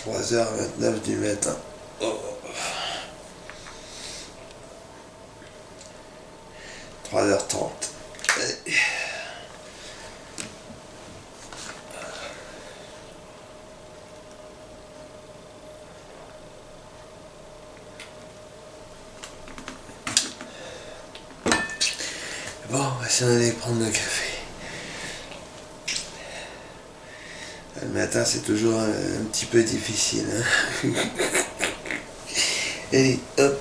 3h29 du matin. Oh. 3h30. Allez. Bon, on va s'en aller prendre le café. Le matin, c'est toujours un petit peu difficile. Hein. Allez, hop.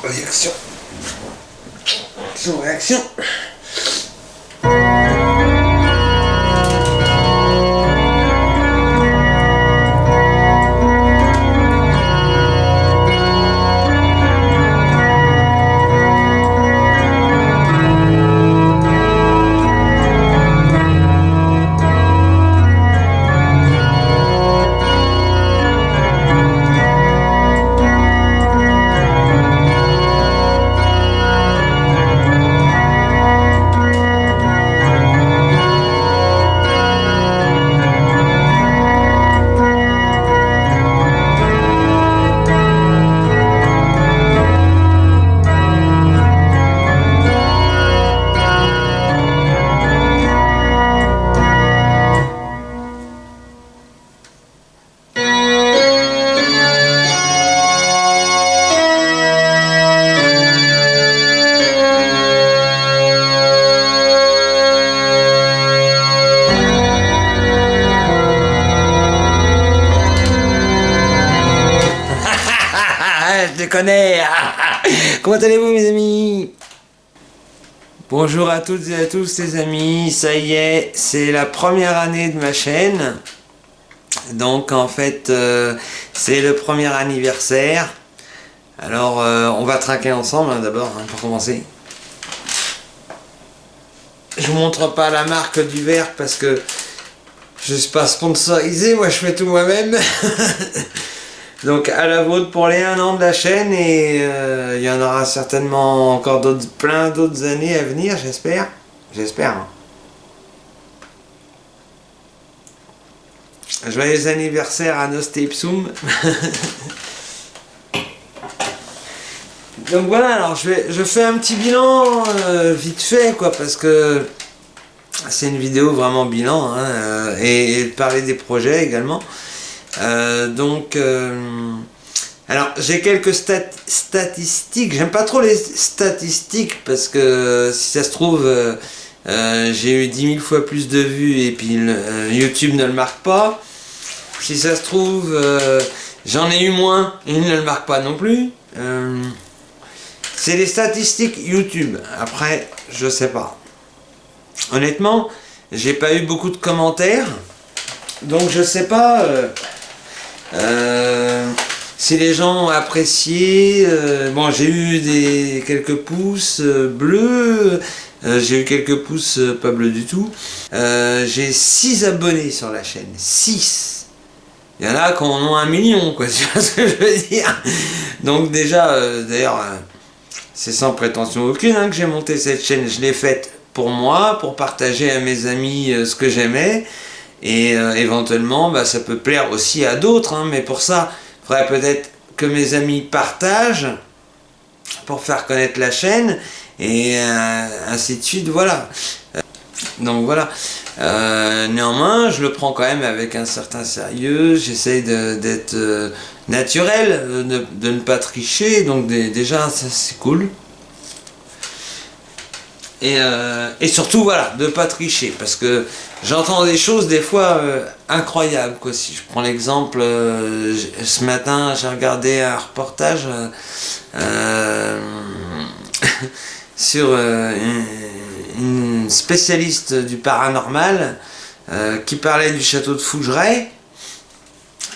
Réaction. Réaction. Je connais. Comment allez-vous mes amis? Bonjour à toutes et à tous les amis, ça y est, c'est la première année de ma chaîne. Donc en fait, c'est le premier anniversaire. Alors on va trinquer ensemble hein, d'abord, hein, pour commencer. Je vous montre pas la marque du verre parce que je suis pas sponsorisé, moi je fais tout moi-même. Donc à la vôtre pour les 1 an de la chaîne et il y en aura certainement encore plein d'autres années à venir, j'espère. J'espère. Hein. Joyeux anniversaire à Nostepsum. Donc voilà, alors je fais un petit bilan vite fait quoi, parce que c'est une vidéo vraiment bilan hein, et parler des projets également. Alors j'ai quelques statistiques, j'aime pas trop les statistiques parce que si ça se trouve j'ai eu 10 000 fois plus de vues et puis YouTube ne le marque pas. Si ça se trouve j'en ai eu moins et il ne le marque pas non plus. C'est les statistiques YouTube, après je sais pas. Honnêtement j'ai pas eu beaucoup de commentaires donc je sais pas si les gens ont apprécié. Bon, j'ai eu quelques pouces bleus, j'ai eu quelques pouces pas bleus du tout. J'ai 6 abonnés sur la chaîne, 6. Il y en a qui en ont 1 million, quoi, tu vois ce que je veux dire. Donc déjà, d'ailleurs, c'est sans prétention aucune hein, que j'ai monté cette chaîne. Je l'ai faite pour moi, pour partager à mes amis ce que j'aimais. Et éventuellement bah, ça peut plaire aussi à d'autres hein, mais pour ça il faudrait peut-être que mes amis partagent pour faire connaître la chaîne et ainsi de suite, voilà. Donc voilà, néanmoins je le prends quand même avec un certain sérieux, j'essaye d'être naturel, de ne pas tricher, donc déjà ça c'est cool. Et surtout, voilà, de pas tricher, parce que j'entends des choses des fois incroyables, quoi. Si je prends l'exemple, ce matin, j'ai regardé un reportage sur une spécialiste du paranormal qui parlait du château de Fougeray.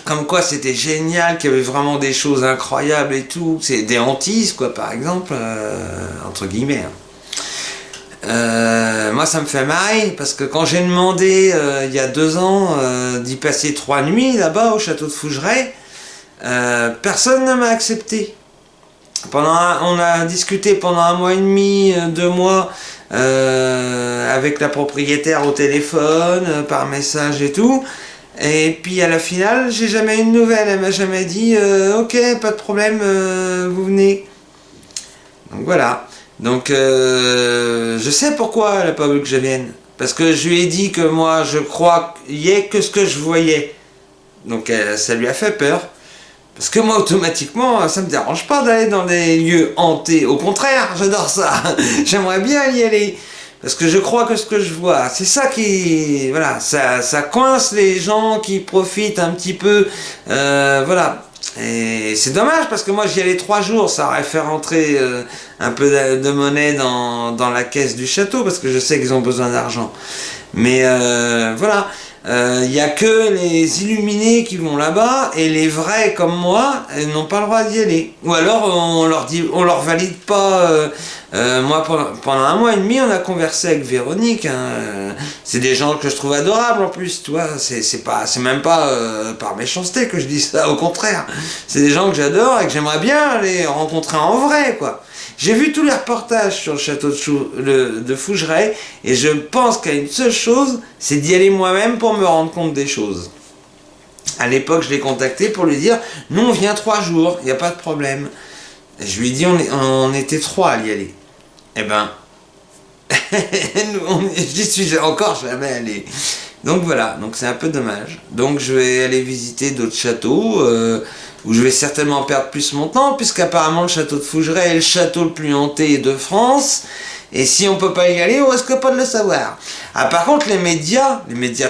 Comme quoi c'était génial, qu'il y avait vraiment des choses incroyables et tout. C'est des hantises, quoi, par exemple, entre guillemets. Moi ça me fait marrer parce que quand j'ai demandé il y a 2 ans d'y passer 3 nuits là-bas au château de Fougeray, personne ne m'a accepté. On a discuté pendant 1 mois et demi, 2 mois avec la propriétaire au téléphone, par message et tout. Et puis à la finale, j'ai jamais eu de nouvelles. Elle m'a jamais dit ok, pas de problème, vous venez. Donc voilà. Donc je sais pourquoi elle n'a pas voulu que je vienne. Parce que je lui ai dit que moi je croyais que ce que je voyais. Donc ça lui a fait peur. Parce que moi automatiquement ça me dérange pas d'aller dans des lieux hantés. Au contraire, j'adore ça. J'aimerais bien y aller. Parce que je crois que ce que je vois, c'est ça qui... Voilà, ça coince les gens qui profitent un petit peu. Voilà. Et c'est dommage parce que moi j'y allais 3 jours, ça aurait fait rentrer un peu de monnaie dans la caisse du château parce que je sais qu'ils ont besoin d'argent. Mais voilà, il n'y a que les illuminés qui vont là-bas et les vrais comme moi n'ont pas le droit d'y aller. Ou alors on leur valide pas. Moi pendant 1 mois et demi on a conversé avec Véronique. C'est des gens que je trouve adorables en plus, tu vois. C'est même pas par méchanceté que je dis ça, au contraire. C'est des gens que j'adore et que j'aimerais bien les rencontrer en vrai, quoi. J'ai vu tous les reportages sur le château de Fougeray et je pense qu'il y a une seule chose, c'est d'y aller moi-même pour me rendre compte des choses. À l'époque, je l'ai contacté pour lui dire « Nous, on vient 3 jours, il n'y a pas de problème. » Je lui ai dit on était 3 à y aller. Eh ben, j'y suis encore jamais allé. Donc voilà, donc c'est un peu dommage. Donc je vais aller visiter d'autres châteaux où je vais certainement perdre plus mon temps puisqu'apparemment le château de Fougeray est le château le plus hanté de France. Et si on peut pas y aller, on risque pas de le savoir. Ah, par contre, les médias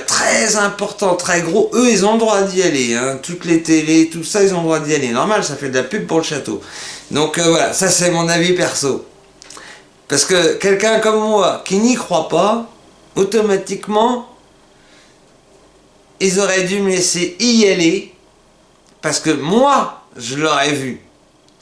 très importants, très gros, eux, ils ont le droit d'y aller. Hein. Toutes les télés, tout ça, ils ont le droit d'y aller. Normal, ça fait de la pub pour le château. Donc voilà, ça c'est mon avis perso. Parce que quelqu'un comme moi, qui n'y croit pas, automatiquement, ils auraient dû me laisser y aller. Parce que moi, je l'aurais vu.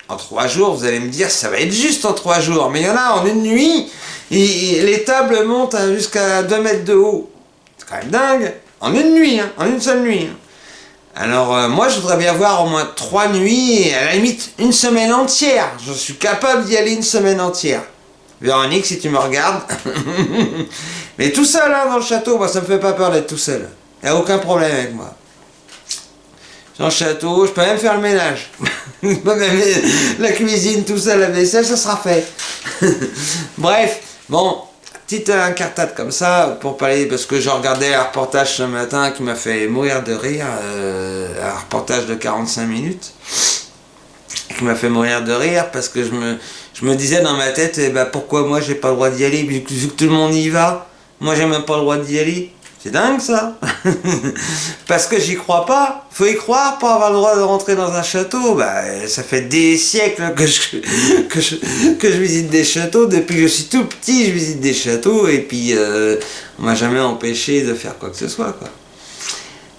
En 3 jours, vous allez me dire, ça va être juste en 3 jours. Mais il y en a en une nuit, les tables montent jusqu'à 2 mètres de haut. C'est quand même dingue. En une nuit, hein, en une seule nuit. Alors moi, je voudrais bien voir au moins 3 nuits, et à la limite, une semaine entière. Je suis capable d'y aller une semaine entière. Véronique, si tu me regardes. Mais tout seul, hein, dans le château, moi, ça me fait pas peur d'être tout seul. Il n'y a aucun problème avec moi. Dans le château, je peux même faire le ménage. Même la cuisine, tout ça, la vaisselle, ça sera fait. Bref, bon, petite incartade comme ça, pour parler, parce que je regardais un reportage ce matin qui m'a fait mourir de rire, un reportage de 45 minutes, qui m'a fait mourir de rire, parce que je me disais dans ma tête, eh ben, pourquoi moi j'ai pas le droit d'y aller, vu que tout le monde y va, moi j'ai même pas le droit d'y aller. C'est dingue ça. Parce que j'y crois pas. Faut y croire pour avoir le droit de rentrer dans un château. Bah, ça fait des siècles que je visite des châteaux. Depuis que je suis tout petit, je visite des châteaux. Et puis, on m'a jamais empêché de faire quoi que ce soit, quoi.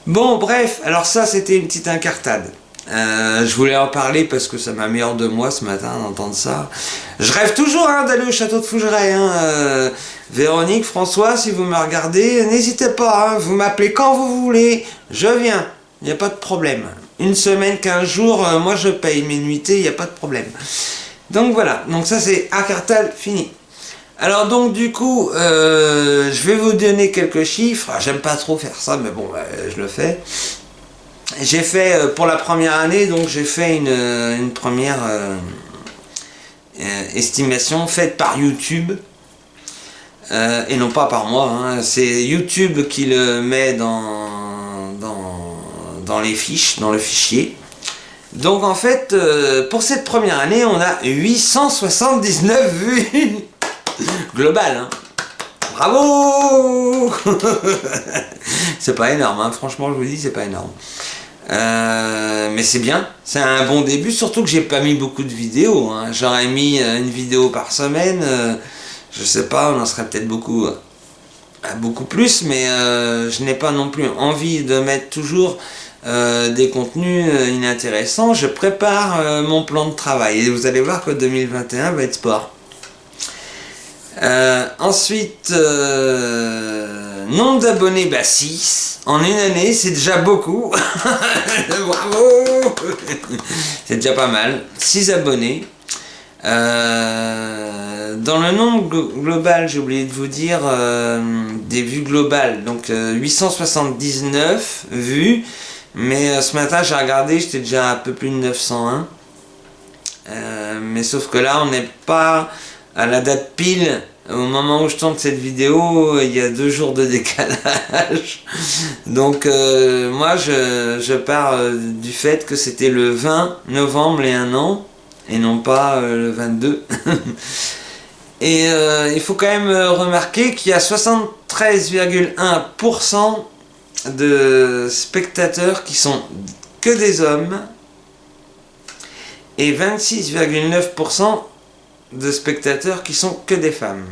Bon, bref. Alors ça, c'était une petite incartade. Je voulais en parler parce que ça m'a mis hors de moi ce matin d'entendre ça. Je rêve toujours hein, d'aller au château de Fougeray. Hein. Véronique, François, si vous me regardez, n'hésitez pas, hein, vous m'appelez quand vous voulez, je viens, il n'y a pas de problème. 1 semaine, 15 jours, moi je paye mes nuitées, il n'y a pas de problème. Donc voilà, donc ça c'est incartade fini. Alors donc du coup, je vais vous donner quelques chiffres. J'aime pas trop faire ça, mais bon, je le fais. J'ai fait, pour la première année, donc j'ai fait une première estimation faite par YouTube. Et non pas par moi, hein. C'est YouTube qui le met dans les fiches, dans le fichier. Donc en fait, pour cette première année, on a 879 vues. global, hein. Bravo. C'est pas énorme, hein. Franchement, je vous dis, c'est pas énorme. Mais c'est bien, c'est un bon début, surtout que j'ai pas mis beaucoup de vidéos, hein. J'aurais mis une vidéo par semaine, je sais pas, on en serait peut-être beaucoup plus, mais je n'ai pas non plus envie de mettre toujours des contenus inintéressants. Je prépare mon plan de travail et vous allez voir que 2021 va être sport. Ensuite, nombre d'abonnés, 6. En une année, c'est déjà beaucoup. Bravo. C'est déjà pas mal. 6 abonnés. Dans le nombre global, j'ai oublié de vous dire des vues globales. Donc 879 vues. Mais ce matin, j'ai regardé, j'étais déjà un peu plus de 901. Mais sauf que là, on n'est pas à la date pile. Au moment où je tourne cette vidéo, il y a 2 jours de décalage. Donc moi je pars du fait que c'était le 20 novembre et un an, et non pas le 22. Et il faut quand même remarquer qu'il y a 73,1% de spectateurs qui sont que des hommes et 26,9% de spectateurs qui sont que des femmes.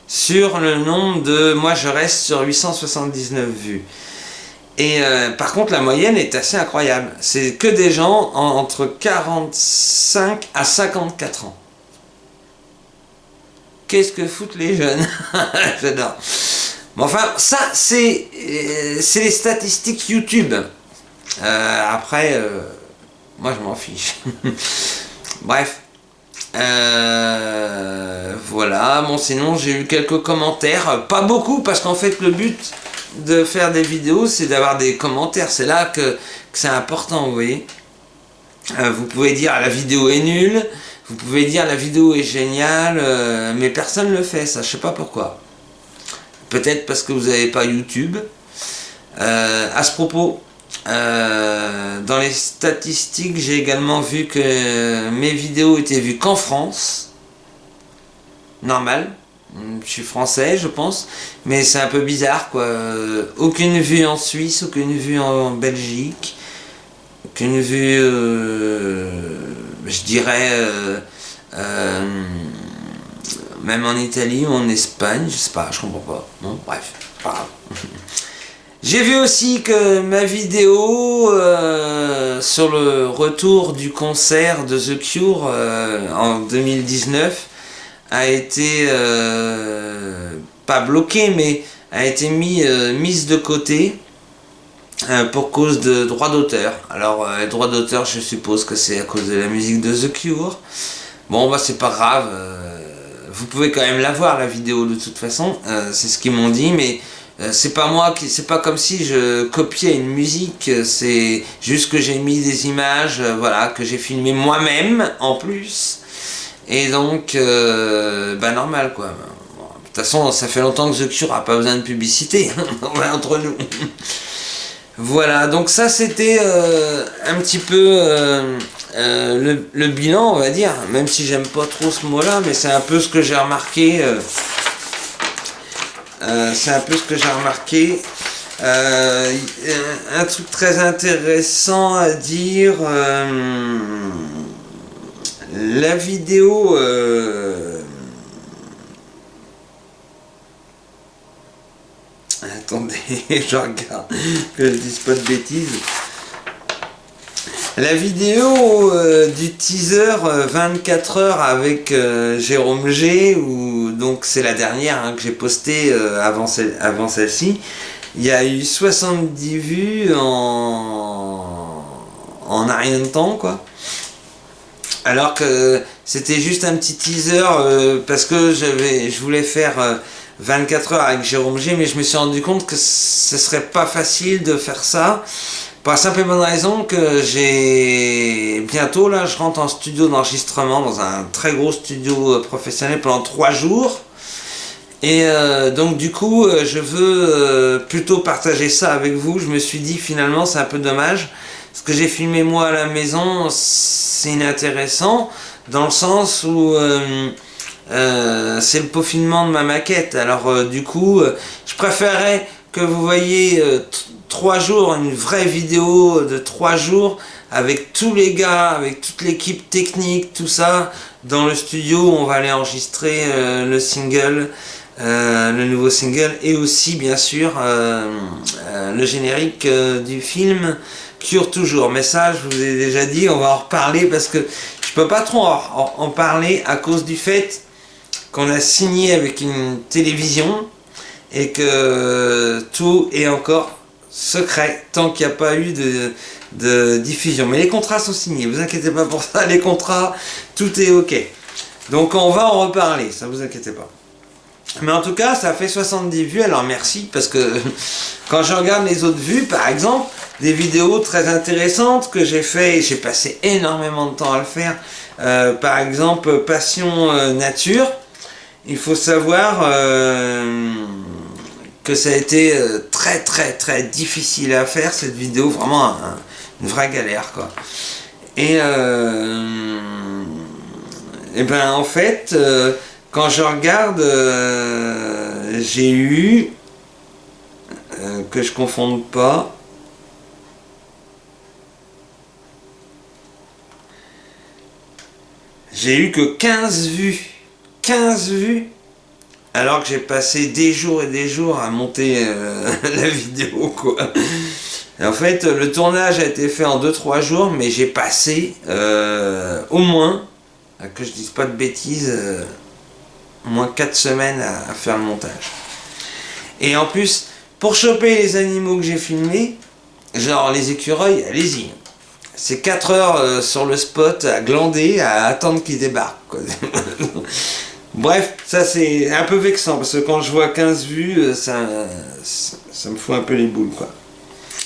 Sur le nombre de... Moi je reste sur 879 vues. Et par contre la moyenne est assez incroyable. C'est que des gens entre 45 à 54 ans. Qu'est-ce que foutent les jeunes? J'adore. Bon, enfin, ça c'est les statistiques YouTube. Après, moi je m'en fiche. Bref. Voilà, bon sinon j'ai eu quelques commentaires, pas beaucoup parce qu'en fait le but de faire des vidéos c'est d'avoir des commentaires, c'est là que c'est important, vous voyez. Vous pouvez dire la vidéo est nulle, vous pouvez dire la vidéo est géniale, mais personne ne le fait, ça je sais pas pourquoi. Peut-être parce que vous n'avez pas YouTube. À ce propos, dans les statistiques, j'ai également vu que mes vidéos étaient vues qu'en France. Normal, je suis français je pense, mais c'est un peu bizarre quoi. Aucune vue en Suisse, aucune vue en Belgique, aucune vue, je dirais, même en Italie ou en Espagne, je sais pas, je comprends pas. Bon, bref, pas grave. J'ai vu aussi que ma vidéo sur le retour du concert de The Cure en 2019 a été pas bloquée mais a été mise de côté pour cause de droits d'auteur. Alors les droits d'auteur, je suppose que c'est à cause de la musique de The Cure. Bon bah c'est pas grave, vous pouvez quand même la voir la vidéo de toute façon, c'est ce qu'ils m'ont dit, mais c'est pas moi qui, c'est pas comme si je copiais une musique, c'est juste que j'ai mis des images, voilà, que j'ai filmé moi-même en plus, et donc bah normal quoi. Bon, de toute façon ça fait longtemps que The Cure a pas besoin de publicité entre nous. Voilà, donc ça c'était un petit peu le bilan, on va dire, même si j'aime pas trop ce mot là, mais c'est un peu ce que j'ai remarqué. C'est un peu ce que j'ai remarqué. Un truc très intéressant à dire, la vidéo attendez, je regarde que je dise pas de bêtises. La vidéo du teaser 24 heures avec Jérôme G, où donc c'est la dernière hein, que j'ai postée avant celle-ci, il y a eu 70 vues en un rien de temps quoi. Alors que c'était juste un petit teaser parce que je voulais faire 24 heures avec Jérôme G, mais je me suis rendu compte que ce serait pas facile de faire ça. Pour la simple et bonne raison que j'ai bientôt, là, je rentre en studio d'enregistrement dans un très gros studio professionnel pendant 3 jours. Et donc du coup, je veux plutôt partager ça avec vous. Je me suis dit finalement c'est un peu dommage. Ce que j'ai filmé moi à la maison, c'est inintéressant. Dans le sens où c'est le peaufinement de ma maquette. Alors du coup, je préférerais que vous voyez 3 jours, une vraie vidéo de 3 jours avec tous les gars, avec toute l'équipe technique, tout ça, dans le studio où on va aller enregistrer le single, le nouveau single, et aussi bien sûr le générique du film Cure Toujours. Mais ça, je vous ai déjà dit, on va en reparler parce que je peux pas trop en parler à cause du fait qu'on a signé avec une télévision et que tout est encore secret tant qu'il n'y a pas eu de diffusion. Mais les contrats sont signés, vous inquiétez pas pour ça, les contrats, tout est ok. Donc on va en reparler, ça vous inquiétez pas. Mais en tout cas, ça fait 70 vues, alors merci, parce que quand je regarde les autres vues, par exemple, des vidéos très intéressantes que j'ai fait, et j'ai passé énormément de temps à le faire, par exemple, Passion Nature, il faut savoir que ça a été très difficile à faire, cette vidéo, vraiment une vraie galère, quoi. Et ben en fait, quand je regarde, j'ai eu, que je confonde pas, j'ai eu que 15 vues, alors que j'ai passé des jours et des jours à monter la vidéo, quoi. Et en fait, le tournage a été fait en 2-3 jours, mais j'ai passé au moins, que je dise pas de bêtises, au moins 4 semaines à faire le montage. Et en plus, pour choper les animaux que j'ai filmés, genre les écureuils, allez-y. C'est 4 heures sur le spot à glander, à attendre qu'ils débarquent, quoi. Bref, ça c'est un peu vexant, parce que quand je vois 15 vues, ça me fout un peu les boules, quoi.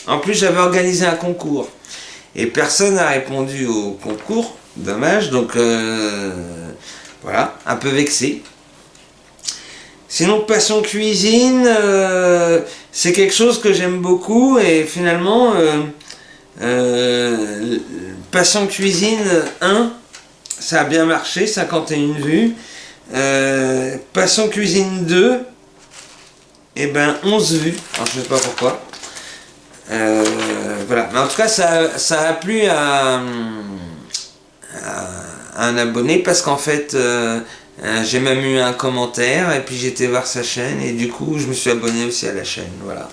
En plus, j'avais organisé un concours, et personne n'a répondu au concours, dommage, donc voilà, un peu vexé. Sinon, Passion Cuisine, c'est quelque chose que j'aime beaucoup, et finalement, Passion Cuisine 1, ça a bien marché, 51 vues. Passion Cuisine 2, et ben 11 vues, alors je sais pas pourquoi. Voilà, mais en tout cas ça a plu à un abonné, parce qu'en fait j'ai même eu un commentaire, et puis j'étais voir sa chaîne, et du coup je me suis abonné aussi à la chaîne, voilà.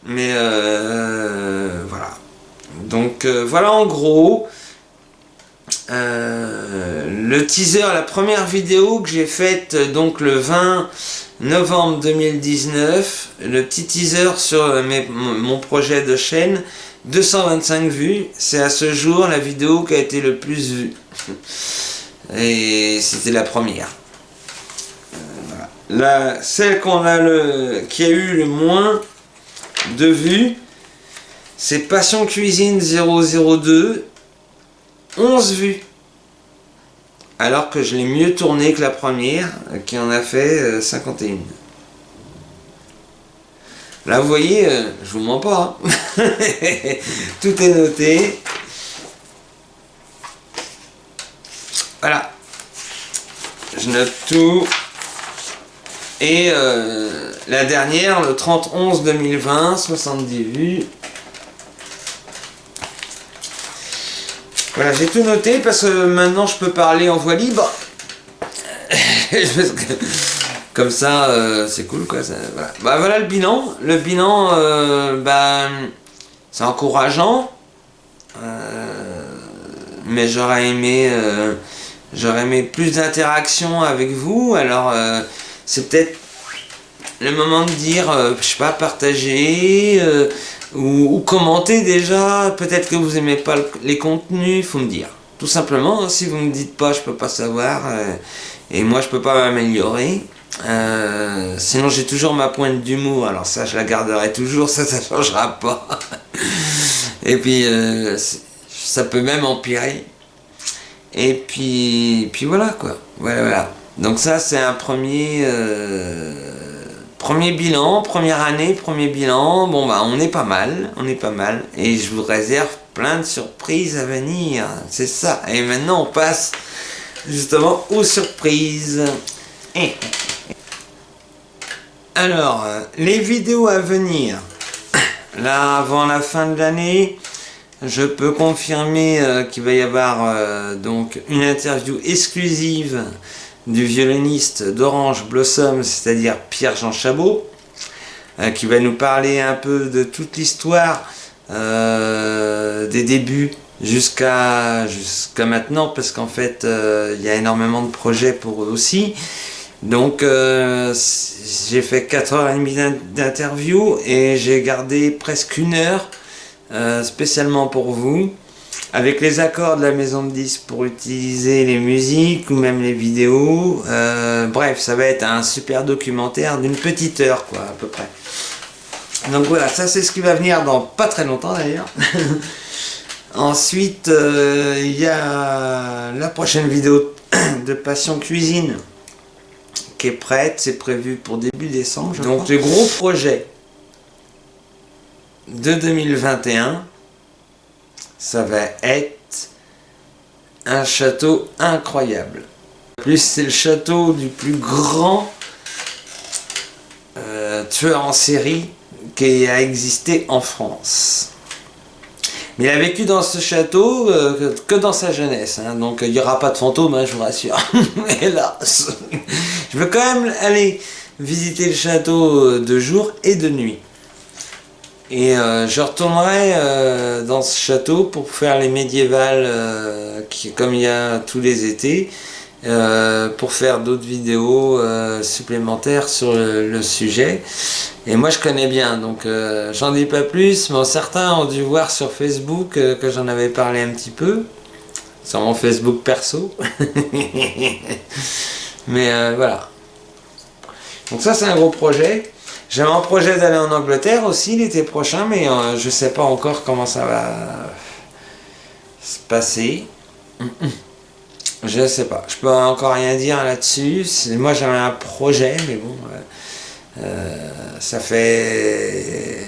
Mais voilà, donc voilà en gros le teaser, la première vidéo que j'ai faite donc le 20 novembre 2019, le petit teaser sur mon projet de chaîne, 225 vues, c'est à ce jour la vidéo qui a été le plus vue. Et c'était la première. Voilà. Celle qui a eu le moins de vues, c'est Passion Cuisine 002, 11 vues. Alors que je l'ai mieux tourné que la première, qui en a fait 51. Là, vous voyez, je vous mens pas. Hein. Tout est noté. Voilà. Je note tout. Et la dernière, le 30-11-2020, 70 vues. Voilà, j'ai tout noté parce que maintenant je peux parler en voix libre. Comme ça, c'est cool, quoi. Ça, voilà. Bah, voilà le bilan. Le bilan, c'est encourageant. Mais j'aurais aimé plus d'interaction avec vous. Alors, c'est peut-être le moment de dire, je sais pas, partager ou commenter déjà. Peut-être que vous aimez pas les contenus, il faut me dire. Tout simplement, si vous me dites pas, je peux pas savoir. Et moi, je peux pas m'améliorer. Sinon, j'ai toujours ma pointe d'humour. Alors ça, je la garderai toujours. Ça changera pas. Et puis, ça peut même empirer. Et puis voilà, quoi. Voilà. Donc ça, c'est un premier bilan, première année, premier bilan. Bon, bah, on est pas mal. Et je vous réserve plein de surprises à venir. C'est ça. Et maintenant, on passe justement aux surprises. Alors, les vidéos à venir, là avant la fin de l'année, je peux confirmer qu'il va y avoir donc une interview exclusive du violoniste d'Orange Blossom, c'est-à-dire Pierre-Jean Chabot, qui va nous parler un peu de toute l'histoire des débuts jusqu'à maintenant, parce qu'en fait il y a énormément de projets pour eux aussi. Donc j'ai fait 4h30 d'interview et j'ai gardé presque 1 heure spécialement pour vous, avec les accords de la maison de disques pour utiliser les musiques ou même les vidéos. Bref, ça va être un super documentaire d'une petite heure, quoi, à peu près. Donc voilà, ça c'est ce qui va venir dans pas très longtemps d'ailleurs. Ensuite, il y a la prochaine vidéo de Passion Cuisine qui est prête, c'est prévu pour début décembre. Donc le gros projet de 2021, ça va être un château incroyable. En plus, c'est le château du plus grand tueur en série qui a existé en France. Mais il a vécu dans ce château que dans sa jeunesse, hein, donc il n'y aura pas de fantôme, hein, je vous rassure. Hélas. Je veux quand même aller visiter le château de jour et de nuit. Et je retournerai dans ce château pour faire les médiévales, comme il y a tous les étés, pour faire d'autres vidéos supplémentaires sur le sujet. Et moi je connais bien, donc j'en dis pas plus, mais certains ont dû voir sur Facebook que j'en avais parlé un petit peu, sur mon Facebook perso. Mais voilà. Donc ça c'est un gros projet. J'avais un projet d'aller en Angleterre aussi l'été prochain, mais je sais pas encore comment ça va se passer. Je sais pas, je peux encore rien dire là-dessus. Moi j'avais un projet, mais bon, ça fait...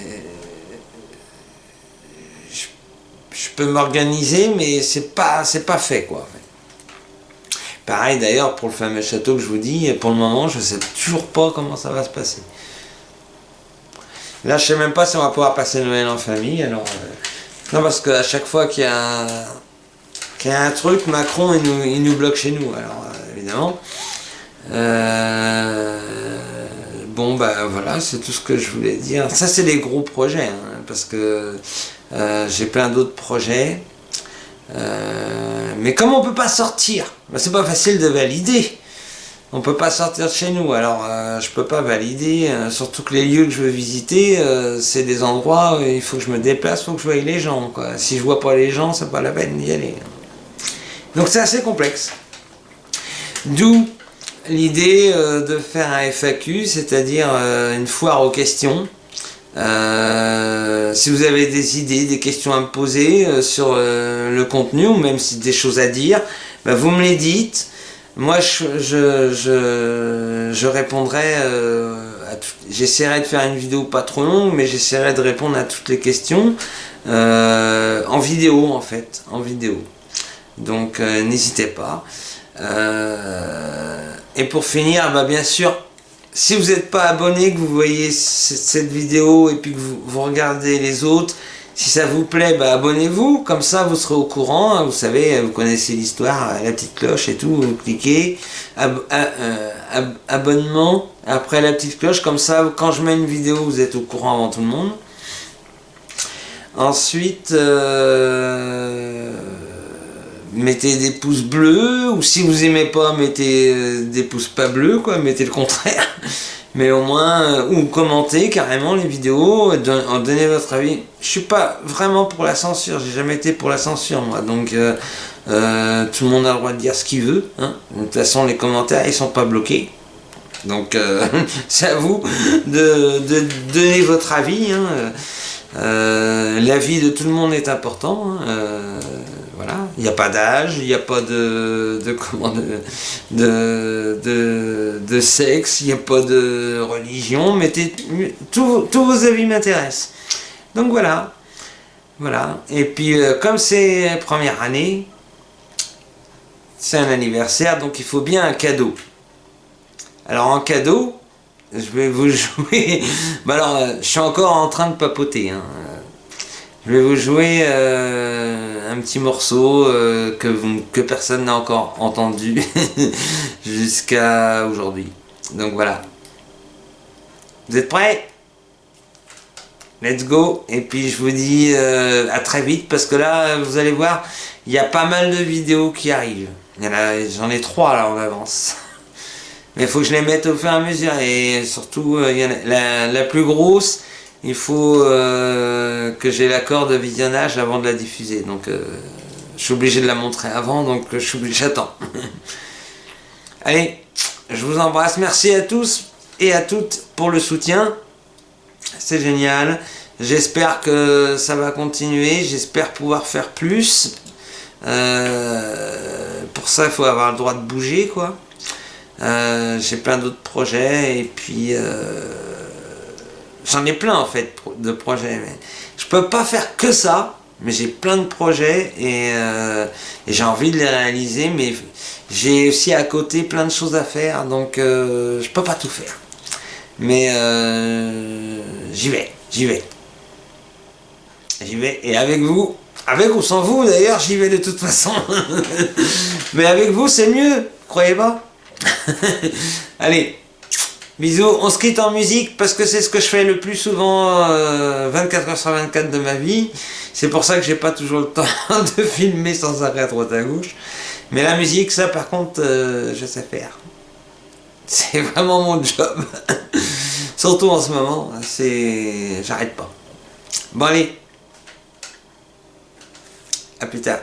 Je peux m'organiser, mais c'est pas fait, quoi. Pareil d'ailleurs pour le fameux château que je vous dis, pour le moment je sais toujours pas comment ça va se passer. Là je sais même pas si on va pouvoir passer Noël en famille, alors... non, parce qu'à chaque fois qu'il y a un truc, Macron il nous bloque chez nous, alors évidemment. Bon bah voilà, c'est tout ce que je voulais dire. Ça c'est des gros projets, hein, parce que j'ai plein d'autres projets. Mais comme on peut pas sortir, bah, c'est pas facile de valider. On peut pas sortir de chez nous, alors je peux pas valider, surtout que les lieux que je veux visiter, c'est des endroits où il faut que je me déplace, il faut que je voie les gens, quoi. Si je vois pas les gens, c'est pas la peine d'y aller. Donc c'est assez complexe. D'où l'idée de faire un FAQ, c'est-à-dire une foire aux questions. Si vous avez des idées, des questions à me poser sur le contenu, ou même si des choses à dire, bah, vous me les dites. Moi je répondrai à tout. J'essaierai de faire une vidéo pas trop longue, mais j'essaierai de répondre à toutes les questions en vidéo, en fait, en vidéo. Donc n'hésitez pas. Et pour finir, bah, bien sûr, si vous n'êtes pas abonné, que vous voyez cette vidéo et puis que vous regardez les autres, si ça vous plaît, bah, abonnez-vous, comme ça vous serez au courant, hein, vous savez, vous connaissez l'histoire, la petite cloche et tout, vous cliquez, abonnement, après la petite cloche, comme ça quand je mets une vidéo, vous êtes au courant avant tout le monde. Ensuite, mettez des pouces bleus, ou si vous aimez pas, mettez des pouces pas bleus, quoi, mettez le contraire. Mais au moins, ou commentez carrément les vidéos, donnez votre avis. Je suis pas vraiment pour la censure, j'ai jamais été pour la censure moi, donc tout le monde a le droit de dire ce qu'il veut, hein. De toute façon les commentaires ils sont pas bloqués, donc c'est à vous de donner votre avis, hein. L'avis de tout le monde est important, hein. Voilà, il n'y a pas d'âge, il n'y a pas de sexe, il n'y a pas de religion, mettez tous vos avis m'intéressent. Donc voilà, et puis comme c'est la première année, c'est un anniversaire, donc il faut bien un cadeau. Alors en cadeau, je vais vous jouer... Bah alors, je suis encore en train de papoter. Hein. Je vais vous jouer un petit morceau que personne n'a encore entendu jusqu'à aujourd'hui. Donc voilà. Vous êtes prêts? Let's go. Et puis je vous dis à très vite, parce que là, vous allez voir, il y a pas mal de vidéos qui arrivent. J'en ai 3 là en avance. Mais il faut que je les mette au fur et à mesure. Et surtout, la plus grosse, il faut que j'ai l'accord de visionnage avant de la diffuser. Donc je suis obligé de la montrer avant, donc j'attends. Allez, je vous embrasse. Merci à tous et à toutes pour le soutien. C'est génial. J'espère que ça va continuer. J'espère pouvoir faire plus. Pour ça, il faut avoir le droit de bouger, quoi. J'ai plein d'autres projets et puis j'en ai plein en fait de projets. Mais je peux pas faire que ça, mais j'ai plein de projets et j'ai envie de les réaliser, mais j'ai aussi à côté plein de choses à faire, donc je peux pas tout faire. Mais j'y vais et avec vous. Avec ou sans vous d'ailleurs, j'y vais de toute façon. Mais avec vous c'est mieux, croyez pas? Allez, bisous, on se quitte en musique parce que c'est ce que je fais le plus souvent 24 heures sur 24 de ma vie. C'est pour ça que j'ai pas toujours le temps de filmer sans arrêt à droite à gauche. Mais la musique, ça par contre, je sais faire. C'est vraiment mon job. Surtout en ce moment, j'arrête pas. Bon allez, à plus tard.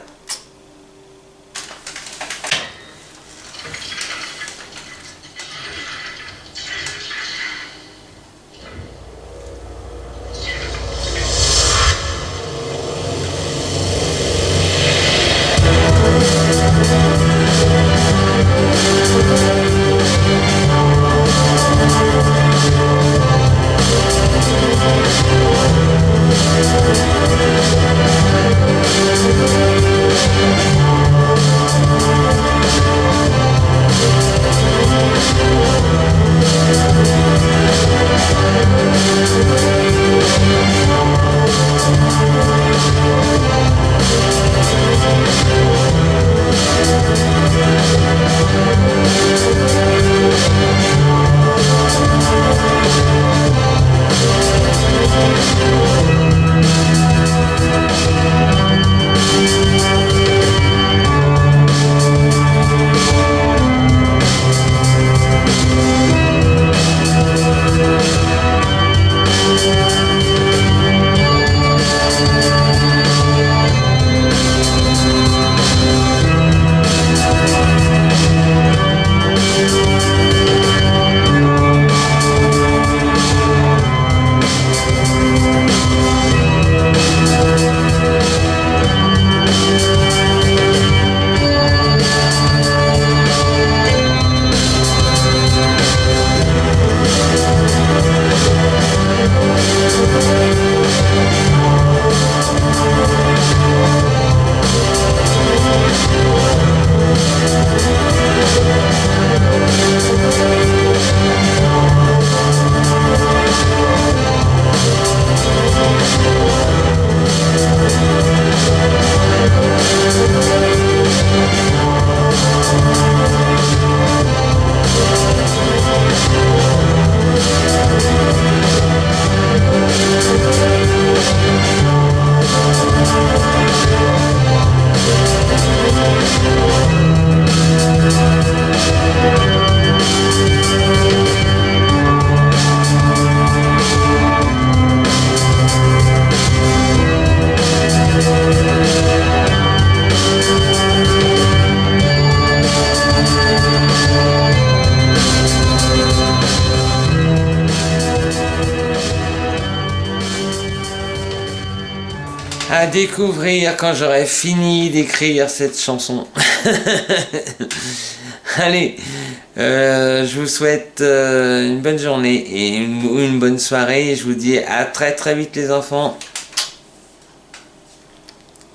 À découvrir quand j'aurai fini d'écrire cette chanson. Allez, je vous souhaite une bonne journée et une bonne soirée. Je vous dis à très très vite les enfants.